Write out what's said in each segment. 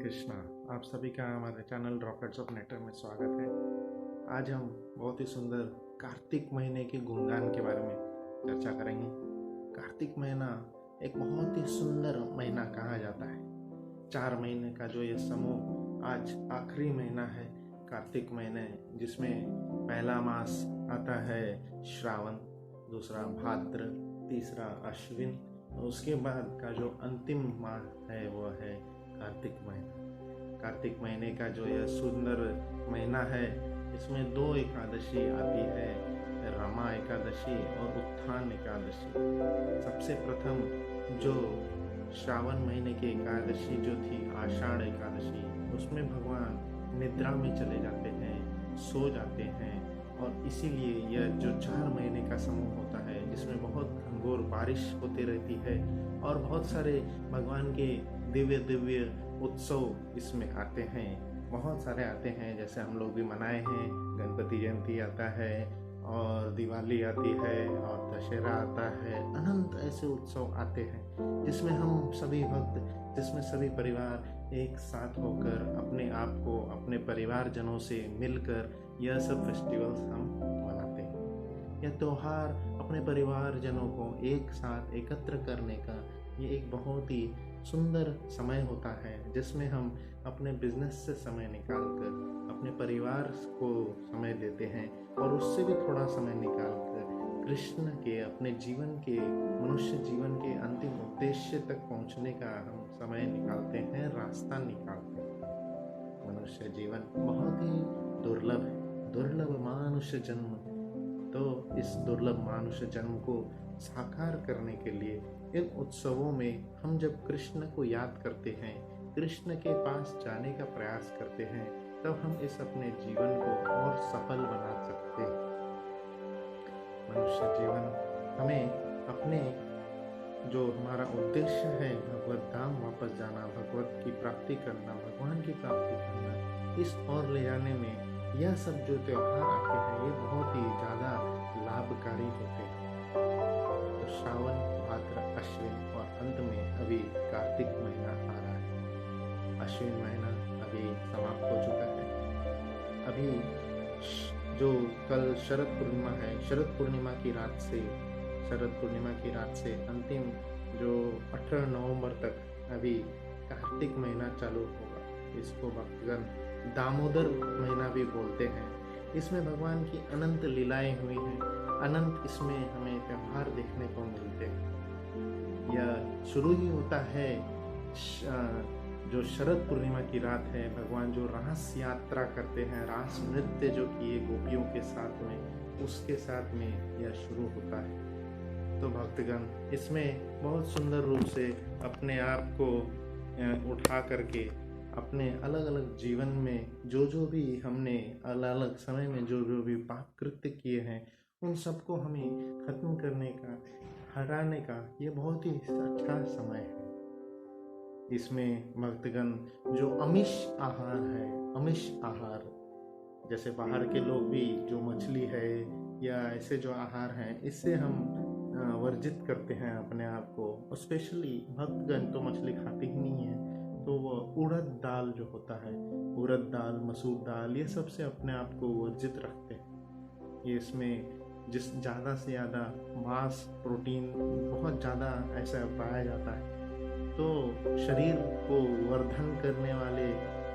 कृष्णा। आप सभी का हमारे चैनल रॉकेट्स ऑफ नेटर में स्वागत है। आज हम बहुत ही सुंदर कार्तिक महीने के गुणगान के बारे में चर्चा करेंगे। कार्तिक महीना एक बहुत ही सुंदर महीना कहा जाता है। 4 महीने का जो ये समूह आज आखिरी महीना है कार्तिक महीने, जिसमें पहला मास आता है श्रावण, दूसरा भाद्र, तीसरा अश्विन और उसके बाद का जो अंतिम माह है वो है कार्तिक महीना। कार्तिक महीने का जो यह सुंदर महीना है, इसमें 2 एकादशी आती है, रमा एकादशी और उत्थान एकादशी। सबसे प्रथम जो श्रावण महीने की एकादशी जो थी आषाढ़ एकादशी, उसमें भगवान निद्रा में चले जाते हैं, सो जाते हैं, और इसीलिए यह जो 4 महीने का समूह होता है जिसमें बहुत घनघोर बारिश होती रहती है और बहुत सारे भगवान के दिव्य दिव्य उत्सव इसमें आते हैं, बहुत सारे आते हैं। जैसे हम लोग भी मनाए हैं, गणपति जयंती आता है और दिवाली आती है और दशहरा आता है, अनंत ऐसे उत्सव आते हैं जिसमें हम सभी भक्त, जिसमें सभी परिवार एक साथ होकर अपने आप को अपने परिवारजनों से मिलकर यह सब फेस्टिवल्स हम मनाते हैं। यह त्यौहार अपने परिवारजनों को एक साथ एकत्र करने का ये एक बहुत ही सुंदर समय होता है, जिसमें हम अपने बिजनेस से समय निकालकर अपने परिवार को समय देते हैं और उससे भी थोड़ा समय निकालकर कृष्ण के अपने जीवन के, मनुष्य जीवन के अंतिम उद्देश्य तक पहुंचने का हम समय निकालते हैं, रास्ता निकालते हैं। मनुष्य जीवन बहुत ही दुर्लभ है, दुर्लभ मानुष जन्म। तो इस दुर्लभ मानुष जन्म को साकार करने के लिए इन उत्सवों में हम जब कृष्ण को याद करते हैं, कृष्ण के पास जाने का प्रयास करते हैं, तब हम इस अपने जीवन को और सफल बना सकते हैं। मनुष्य जीवन हमें अपने जो हमारा उद्देश्य है, भगवत धाम वापस जाना, भगवत की प्राप्ति करना, भगवान की प्राप्ति करना, इस ओर ले जाने में यह सब जो त्यौहार आते हैं ये बहुत ही ज़्यादा लाभकारी होते हैं। तो श्रावण, भाद्र, अश्विन और अंत में अभी कार्तिक महीना आ रहा है। अश्विन महीना अभी समाप्त हो चुका है। अभी जो कल शरद पूर्णिमा है, शरद पूर्णिमा की रात से अंतिम जो 18 नवंबर तक अभी कार्तिक महीना चालू होगा। इसको भक्तगण दामोदर महीना भी बोलते हैं। इसमें भगवान की अनंत लीलाएं हुई हैं, अनंत इसमें हमें त्यौहार देखने को मिलते हैं। यह शुरू ही होता है जो शरद पूर्णिमा की रात है, भगवान जो रास यात्रा करते हैं, रास नृत्य जो किए गोपियों के साथ में, उसके साथ में यह शुरू होता है। तो भक्तगण इसमें बहुत सुंदर रूप से अपने आप को उठा करके अपने अलग अलग जीवन में जो भी हमने अलग अलग समय में जो भी पाप कृत्य किए हैं, उन सबको हमें खत्म करने का, हटाने का ये बहुत ही अच्छा समय है। इसमें भक्तगण जो आमिष आहार है, आमिष आहार जैसे बाहर के लोग भी जो मछली है या ऐसे जो आहार हैं, इससे हम वर्जित करते हैं अपने आप को। स्पेशली भक्तगण तो मछली खाते ही नहीं है, तो वो उड़द दाल जो होता है, उड़द दाल, मसूर दाल, ये सबसे अपने आप को वर्जित रखते हैं। ये इसमें जिस ज़्यादा से ज़्यादा मांस, प्रोटीन बहुत ज़्यादा ऐसा पाया जाता है, तो शरीर को वर्धन करने वाले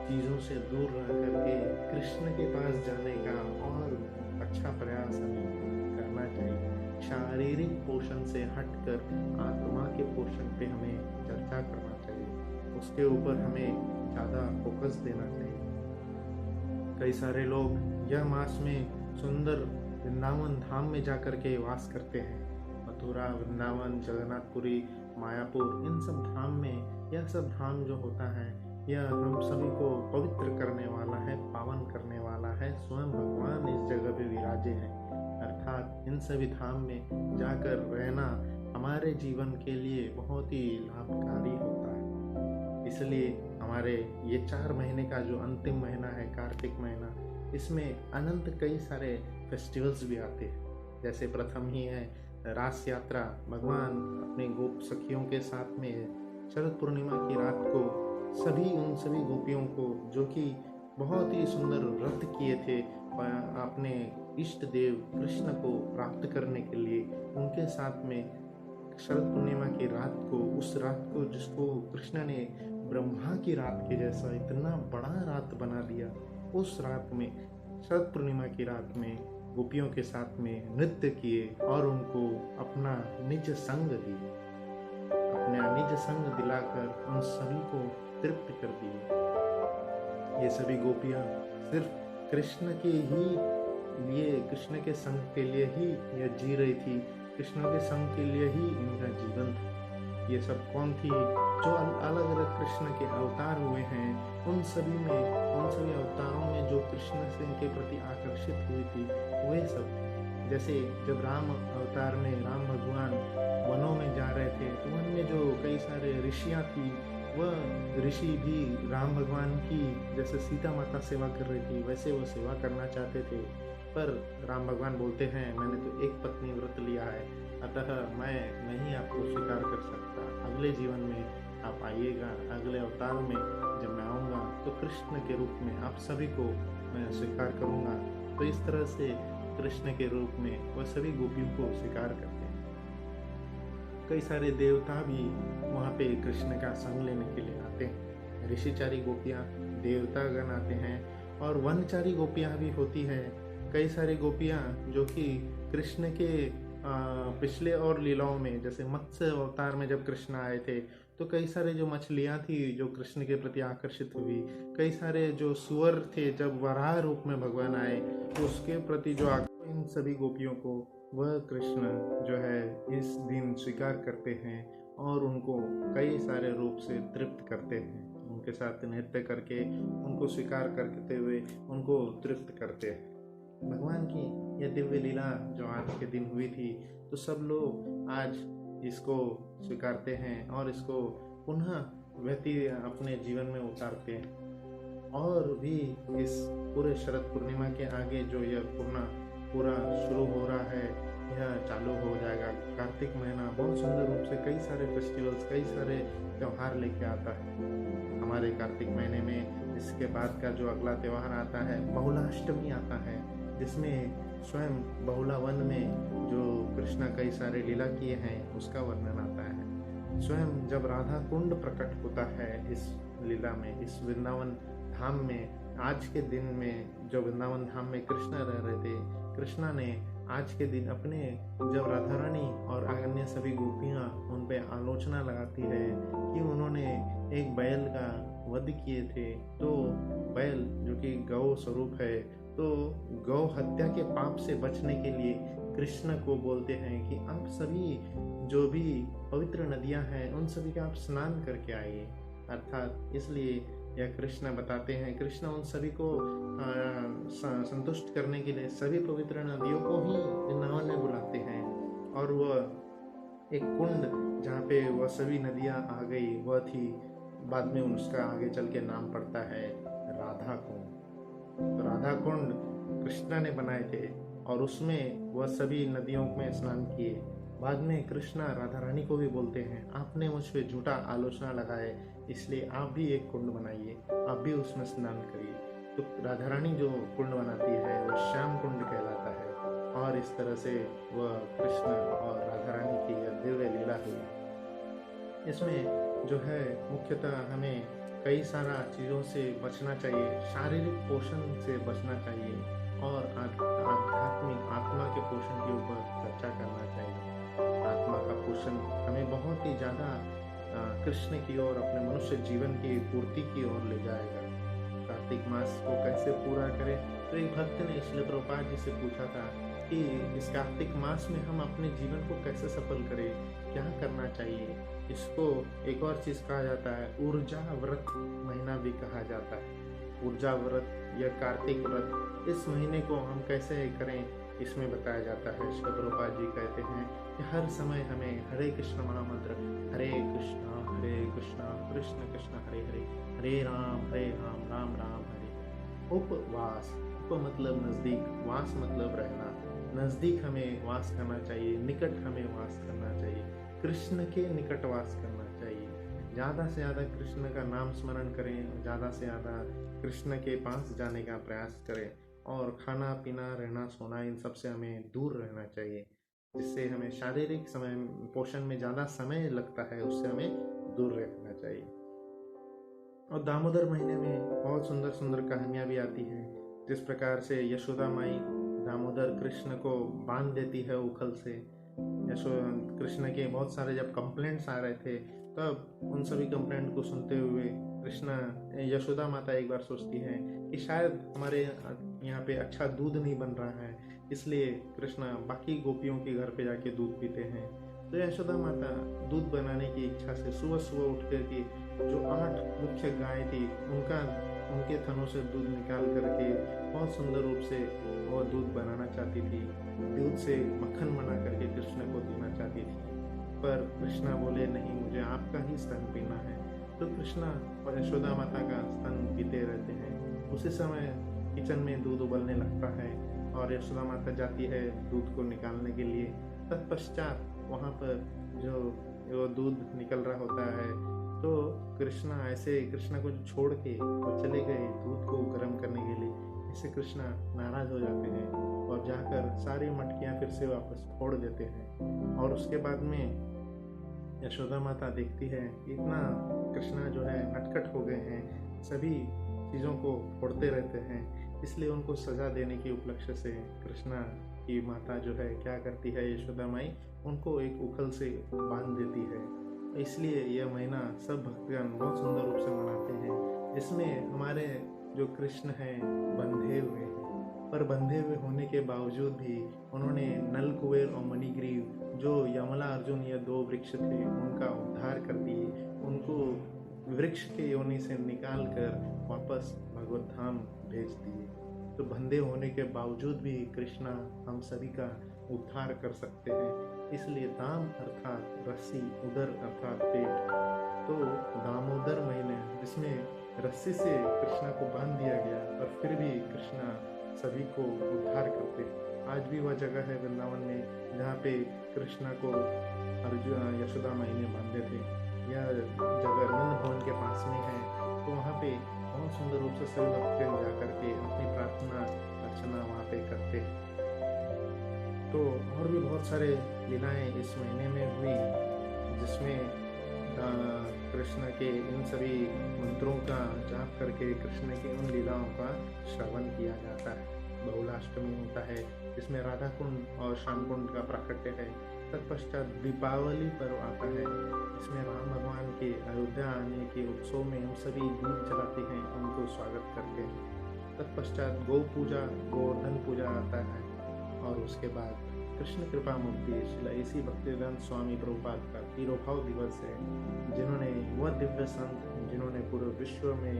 चीज़ों से दूर रह करके कृष्ण के पास जाने का और अच्छा प्रयास हमें करना चाहिए। शारीरिक पोषण से हटकर आत्मा के पोषण पे हमें चर्चा करना चाहिए, उसके ऊपर हमें ज़्यादा फोकस देना चाहिए। कई सारे लोग यह मास में सुंदर वृंदावन धाम में जाकर के वास करते हैं। मथुरा, वृंदावन, जगन्नाथपुरी, मायापुर, इन सब धाम में, यह सब धाम जो होता है यह हम सभी को पवित्र करने वाला है, पावन करने वाला है। स्वयं भगवान इस जगह पे विराजे हैं, अर्थात इन सभी धाम में जाकर रहना हमारे जीवन के लिए बहुत ही लाभकारी होता है। इसलिए हमारे ये 4 महीने का जो अंतिम महीना है कार्तिक महीना, इसमें अनंत कई सारे फेस्टिवल्स भी आते हैं। जैसे प्रथम ही है रास यात्रा। भगवान अपने गोप सखियों के साथ में शरद पूर्णिमा की रात को उन सभी गोपियों को जो कि बहुत ही सुंदर व्रत किए थे अपने इष्ट देव कृष्ण को प्राप्त करने के लिए, उनके साथ में शरद पूर्णिमा की रात को, उस रात को जिसको कृष्ण ने ब्रह्मा की रात के जैसा इतना बड़ा रात बना दिया, उस रात में, शरद पूर्णिमा की रात में गोपियों के साथ में नृत्य किए और उनको अपना निज संग दिए, अपना निज संग दिलाकर उन सभी को तृप्त कर दिए। ये सभी गोपियां सिर्फ कृष्ण के ही लिए, कृष्ण के संग के लिए ही यह जी रही थी, कृष्ण के संग के लिए ही इनका जीवन था। ये सब कौन थी? जो अलग अलग कृष्ण के अवतार हुए हैं, उन सभी अवतारों में जो कृष्ण से इनके प्रति आकर्षित हुई थी, वे सब। जैसे जब राम अवतार में राम भगवान वनों में जा रहे थे, तो वन में जो कई सारे ऋषियाँ थी, वह ऋषि भी राम भगवान की जैसे सीता माता सेवा कर रही थी, वैसे वो सेवा करना चाहते थे। पर राम भगवान बोलते हैं, मैंने तो एक पत्नी व्रत लिया है, अतः मैं नहीं आपको स्वीकार कर सकता। अगले जीवन में आप आइएगा, अगले अवतार में जब मैं आऊँगा तो कृष्ण के रूप में आप सभी को मैं स्वीकार करूँगा। तो इस तरह से कृष्ण के रूप में वह सभी गोपियों को स्वीकार करते हैं। कई सारे देवता भी वहाँ पे कृष्ण का संग लेने के लिए आते हैं। ऋषिचारी गोपियाँ, देवतागण आते हैं और वनचारी गोपियाँ भी होती हैं। कई सारी गोपियाँ जो कि कृष्ण के पिछले और लीलाओं में, जैसे मत्स्य अवतार में जब कृष्ण आए थे, तो कई सारे जो मछलियाँ थी जो कृष्ण के प्रति आकर्षित हुई, कई सारे जो सुअर थे जब वराह रूप में भगवान आए, तो उसके प्रति जो इन सभी गोपियों को वह कृष्ण जो है इस दिन स्वीकार करते हैं और उनको कई सारे रूप से तृप्त करते हैं। उनके साथ नृत्य करके उनको स्वीकार करते हुए उनको तृप्त करते हैं। भगवान की यह दिव्य लीला जो आज के दिन हुई थी, तो सब लोग आज इसको स्वीकारते हैं और इसको पुनः व्यक्ति अपने जीवन में उतारते हैं। और भी इस पूरे शरद पूर्णिमा के आगे जो यह पूरा शुरू हो रहा है, यह चालू हो जाएगा। कार्तिक महीना बहुत सुंदर रूप से कई सारे फेस्टिवल्स, कई सारे त्यौहार लेके आता है हमारे कार्तिक महीने में। इसके बाद का जो अगला त्यौहार आता है, बहुलाष्टमी आता है, जिसमें स्वयं बहुला वन में जो कृष्ण कई सारे लीला किए हैं उसका वर्णन आता है। स्वयं जब राधा कुंड प्रकट होता है इस लीला में, इस वृंदावन धाम में, आज के दिन में जो वृंदावन धाम में कृष्ण रह रहे थे, कृष्णा ने आज के दिन अपने, जब राधा रानी और अन्य सभी गोपियाँ उन पे आलोचना लगाती है कि उन्होंने एक बैल का वध किए थे, तो बैल जो कि गौ स्वरूप है, तो गौ हत्या के पाप से बचने के लिए कृष्ण को बोलते हैं कि आप सभी जो भी पवित्र नदियां हैं उन सभी का आप स्नान करके आइए। अर्थात इसलिए यह कृष्ण बताते हैं, कृष्ण उन सभी को संतुष्ट करने के लिए सभी पवित्र नदियों को ही वृंदावन में बुलाते हैं। और वह एक कुंड जहाँ पे वह सभी नदियाँ आ गई, वह थी, बाद में उसका आगे चल के नाम पड़ता है राधा कुंड। तो राधा कुंड कृष्ण ने बनाए थे और उसमें वह सभी नदियों में स्नान किए। बाद में कृष्णा राधा रानी को भी बोलते हैं, आपने मुझ पे झूठा आलोचना लगाए, इसलिए आप भी एक कुंड बनाइए, आप भी उसमें स्नान करिए। तो राधा रानी जो कुंड बनाती है वह श्याम कुंड कहलाता है। और इस तरह से वह कृष्ण और राधा रानी की यह दिव्य लीला हुई। इसमें जो है मुख्यतः हमें कई सारा चीज़ों से बचना चाहिए, शारीरिक पोषण से बचना चाहिए और आध्यात्मिक आत्मा के पोषण के ऊपर चर्चा करना चाहिए। आत्मा का पोषण हमें बहुत ही ज़्यादा कृष्ण की ओर, अपने मनुष्य जीवन की पूर्ति की ओर ले जाएगा। कार्तिक मास को कैसे पूरा करें? तो एक भक्त ने श्रील प्रभुपाद जी से पूछा था कि इस कार्तिक मास में हम अपने जीवन को कैसे सफल करें, क्या करना चाहिए। इसको एक और चीज़ कहा जाता है, ऊर्जा व्रत महीना भी कहा जाता है। ऊर्जा व्रत या कार्तिक व्रत, इस महीने को हम कैसे करें इसमें बताया जाता है। श्रील प्रभुपाद जी कहते हैं कि हर समय हमें हरे कृष्ण महामंत्र, हरे कृष्णा कृष्ण कृष्ण हरे हरे, हरे राम राम राम हरे। उपवास, उप मतलब नज़दीक, वास मतलब रहना, नज़दीक हमें वास करना चाहिए, निकट हमें वास करना चाहिए, कृष्ण के निकट वास करना चाहिए। ज़्यादा से ज़्यादा कृष्ण का नाम स्मरण करें, ज़्यादा से ज़्यादा कृष्ण के पास जाने का प्रयास करें और खाना पीना रहना सोना इन सब से हमें दूर रहना चाहिए, जिससे हमें शारीरिक समय पोषण में ज़्यादा समय लगता है, उससे हमें दूर रहना चाहिए। और दामोदर महीने में बहुत सुंदर सुंदर कहानियाँ भी आती हैं, जिस प्रकार से यशोदा माई दामोदर कृष्ण को बांध देती है उखल से। यशो कृष्ण के बहुत सारे जब कंप्लेंट्स आ रहे थे, तब उन सभी कंप्लेंट को सुनते हुए कृष्ण यशोदा माता एक बार सोचती है कि शायद हमारे यहाँ पे अच्छा दूध नहीं बन रहा है, इसलिए कृष्ण बाकी गोपियों के घर पे जाके दूध पीते हैं। तो यशोदा माता दूध बनाने की इच्छा से सुबह सुबह उठ कर के जो 8 मुख्य गाय थी उनके थनों से दूध निकाल करके बहुत सुंदर रूप से वो दूध बनाना चाहती थी। दूध से मक्खन बना करके कृष्ण को देना चाहती थी, पर कृष्णा बोले नहीं, मुझे आपका ही स्तन पीना है। तो कृष्णा और यशोदा माता का स्तन पीते रहते हैं। उसी समय किचन में दूध उबलने लगता है और यशोदा माता जाती है दूध को निकालने के लिए। तत्पश्चात वहाँ पर जो वो दूध निकल रहा होता है, तो कृष्णा को छोड़ के वो चले गए दूध को गर्म करने के लिए। इससे कृष्णा नाराज हो जाते हैं और जाकर सारी मटकियाँ फिर से वापस फोड़ देते हैं। और उसके बाद में यशोदा माता देखती है इतना कृष्णा जो है नटखट हो गए हैं, सभी चीज़ों को फोड़ते रहते हैं, इसलिए उनको सजा देने की उपलक्ष्य से कृष्णा की माता जो है क्या करती है, यशोदा माई उनको एक उखल से बांध देती है। इसलिए यह महीना सब भक्तगण बहुत सुंदर रूप से मनाते हैं, जिसमें हमारे जो कृष्ण हैं बंधे हुए हैं, पर बंधे हुए होने के बावजूद भी उन्होंने नल कुबेर और मणिग्रीव जो यमला अर्जुन ये 2 वृक्ष थे उनका उद्धार कर दिए, उनको वृक्ष के योनि से निकाल कर वापस भगवत धाम भेज दिए। तो बंधे होने के बावजूद भी कृष्णा हम सभी का उद्धार कर सकते हैं, इसलिए दाम अर्थात रस्सी, उदर अर्थात पेट। तो दामोदर महीने जिसमें रस्सी से कृष्णा को बांध दिया गया, पर फिर भी कृष्णा सभी को उद्धार करते। आज भी वह जगह है वृंदावन में जहाँ पे कृष्णा को अर्जुन यशोदा माई ने बांधे थे। यह जगह नंद भवन के पास में है, तो वहाँ पे बहुत सुंदर रूप से सभी भक्तजन जा करके अपनी प्रार्थना अर्चना वहाँ पे करते। तो और भी बहुत सारे लीलाएं इस महीने में हुई, जिसमें कृष्ण के इन सभी मंत्रों का जाप करके कृष्ण की उन लीलाओं का श्रवण किया जाता है। बहुलाष्टमी होता है, जिसमें राधा कुंड और श्याम कुंड का प्राकट्य है। तत्पश्चात दीपावली पर्व आता है, इसमें राम भगवान के अयोध्या आने के उत्सव में हम सभी दीप जलाते हैं, उनको स्वागत करते हैं। तत्पश्चात गौ पूजा, गोवर्धन पूजा आता है, और उसके बाद कृष्ण कृपा मूर्ति श्रील इसी भक्तिवेदांत स्वामी प्रभुपाद का तिरोभाव दिवस है, जिन्होंने वह दिव्य संत जिन्होंने पूरे विश्व में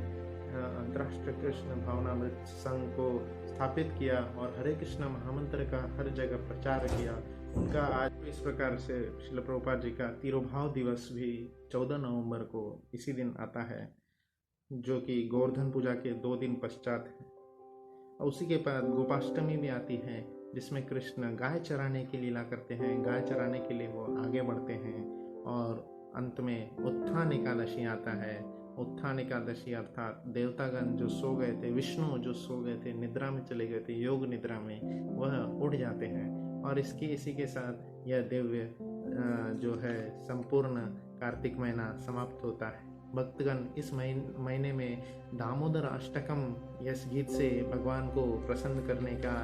अंतर्राष्ट्रीय कृष्ण भावनामृत संघ को स्थापित किया और हरे कृष्ण महामंत्र का हर जगह प्रचार किया, उनका आज इस प्रकार से श्रील प्रभुपाद जी का तिरोभाव दिवस भी 14 नवंबर को इसी दिन आता है, जो कि गोवर्धन पूजा के 2 दिन पश्चात है। और उसी के बाद गोपाष्टमी भी आती है, जिसमें कृष्ण गाय चराने की लीला करते हैं। गाय चराने के लिए वो आगे बढ़ते हैं, और अंत में उत्थान एकादशी आता है। उत्थान एकादशी अर्थात देवतागण जो सो गए थे, विष्णु जो सो गए थे, निद्रा में चले गए थे, योग निद्रा में, वह उठ जाते हैं। और इसी के साथ यह दिव्य जो है संपूर्ण कार्तिक महीना समाप्त होता है। भक्तगण इस महीने में दामोदर अष्टकम यस गीत से भगवान को प्रसन्न करने का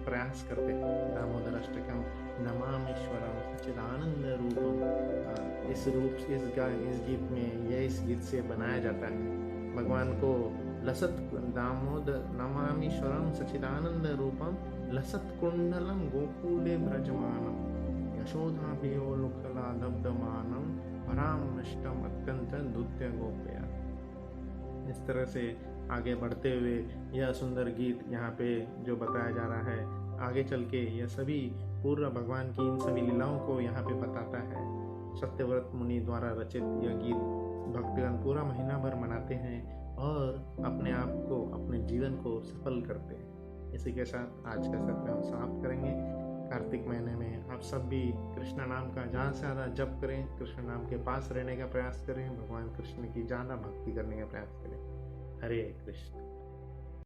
प्रयास करते हैं। दामोदर अष्टकम नमामीश्वरम सच्चिदानंद रूपम, इस गीत में इस गीत से बनाया जाता है। भगवान को लसत दामोदर नमामीश्वरम सच्चिदानंद रूपम लसत कुंडलम गोकुले ब्रजमानम यशोधाभियो लुखला दब्दमानम परामृष्टम अत्यंत दुत्य गोपया। इस तरह से आगे बढ़ते हुए यह सुंदर गीत यहाँ पे जो बताया जा रहा है, आगे चल के यह सभी पूर्ण भगवान की इन सभी लीलाओं को यहाँ पे बताता है। सत्यव्रत मुनि द्वारा रचित यह गीत भक्तगण पूरा महीना भर मनाते हैं और अपने आप को, अपने जीवन को सफल करते हैं। इसी के साथ आज का सत्र हम समाप्त करेंगे। कार्तिक महीने में आप सब भी कृष्ण नाम का ज़्यादा से ज़्यादा जप करें, कृष्ण नाम के पास रहने का प्रयास करें, भगवान कृष्ण की ज़्यादा भक्ति करने का प्रयास करें। हरे कृष्ण।